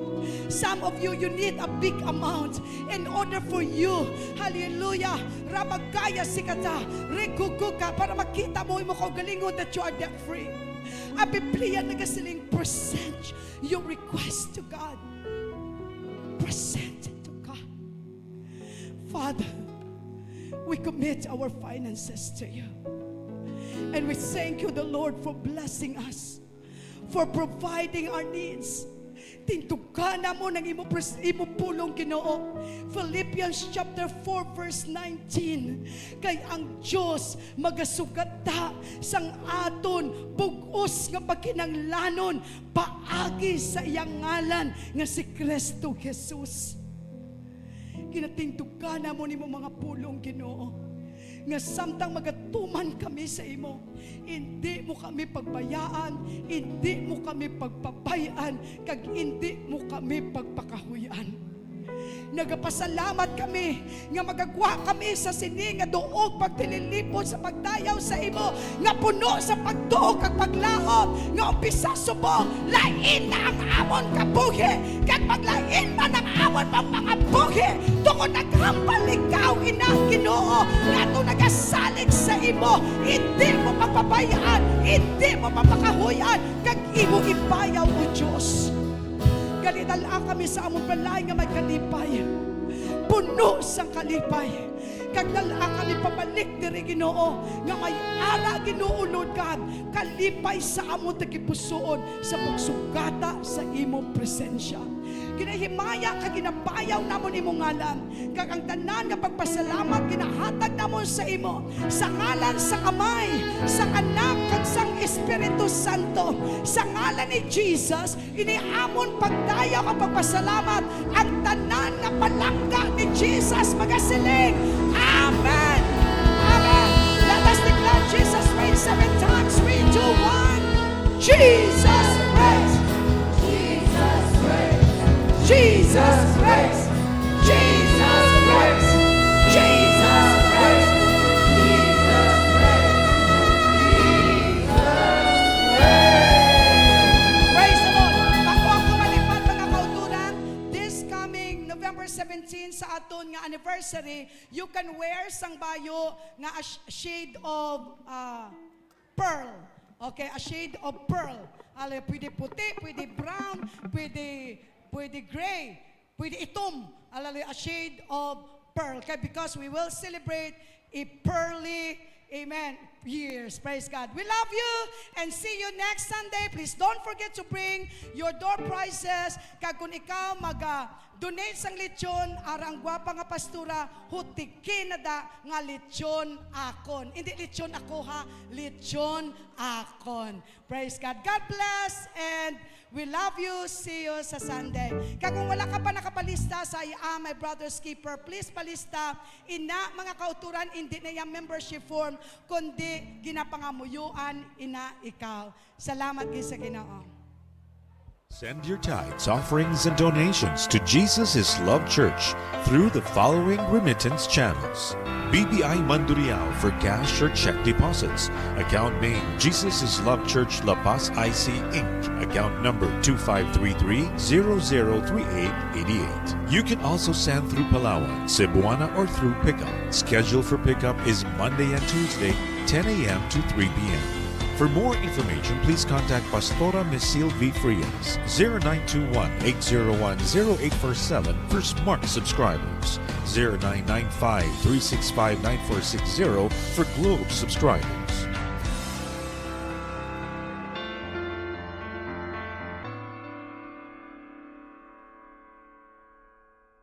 Some of you need a big amount in order for you, hallelujah, rabagaya sikata, rikukuka, para makita mo imo kaugalingon that you are debt free. A Biblia nagasiling, present your request to God. Present it to God. Father, we commit our finances to you. And we thank you, the Lord, for blessing us, for providing our needs. Tintukana mo ng imo pulong, Ginoo. Philippians chapter 4 verse 19. Kay ang Dios magasugata sang aton bug-os nga pagkinanglanon paagi sa iyang ngalan nga si Kristo Jesus. Kinatintukana mo nimo mga pulong, Ginoo, nga samtang magatuman kami sa imo, hindi mo kami pagbayaan, hindi mo kami pagpabayaan, kag hindi mo kami pagpakahuyan. Nagapasalamat kami nga magagwa kami sa sini nga duog pagtililipod sa pagdayaw sa imo, nga puno sa pagtuog kag paglaom, nga umpisa subong lain na ang amon kabuhi, kag maglain man ang amon pang mga buhi, tungod naghambal ikaw ina Ginoo, nga ito nagasalig sa imo, hindi mo papabayaan, hindi mo papakahuyan, kag imo ibayaw o Diyos. Galidala kami sa among balay nga may kalipay, puno sa kalipay, kag dala kami pabalik diri Ginoo, nga may ara Ginoo Lord God, kalipay sa among tagipusoon sa pagsugata sa imong presensya. Ginahimaya kag ginabayaw namon imong ngalan, kag ang tanan nga pagpasalamat ginahatag namon sa imo, sa ngalan sa Amay, sa Anak kag sa Espiritu Santo, sa ngalan ni Jesus. Iniamon pagdayaw ang pagpasalamat, ang tanan nga palangga ni Jesus magasiling, Amen. Amen. Let us declare Jesus reigns 7 times. 3, 2, 1. Jesus reigns. Jesus reigns. Jesus reigns. Jesus reigns. Jesus reigns. Jesus reigns. Praise the Lord. Bago ako malipad mga kauturan, this coming November 17 sa aton nga anniversary, you can wear sang bayo nga a shade of pearl. Okay, a shade of pearl. Pwede puti, pwede brown, pwede gray, pwede itom, hallelujah, a shade of pearl. Okay, because we will celebrate a pearly, amen, years. Praise God. We love you and see you next Sunday. Please don't forget to bring your door prizes. Kag kung ikaw donate sang lechon, arang gwapa nga pastura, hutikin na da nga lechon akon. Hindi lechon ako ha, lechon akon. Praise God. God bless and we love you. See you sa Sunday. Kaya kung wala ka pa nakapalista sa my brother's keeper, please palista. Ina mga kauturan, hindi na yung membership form, kundi ginapangamuyuan ina ikaw. Salamat sa Ginoo. Send your tithes, offerings, and donations to Jesus is Love Church through the following remittance channels. BBI Manduriao for cash or check deposits. Account name Jesus is Love Church La Paz IC Inc. Account number 2533-003888. You can also send through Palawan, Cebuana, or through pickup. Schedule for pickup is Monday and Tuesday, 10 a.m. to 3 p.m. For more information, please contact Pastora Misil V. Frias, 0921-801-0847 for Smart subscribers, 0995-365-9460 for Globe subscribers.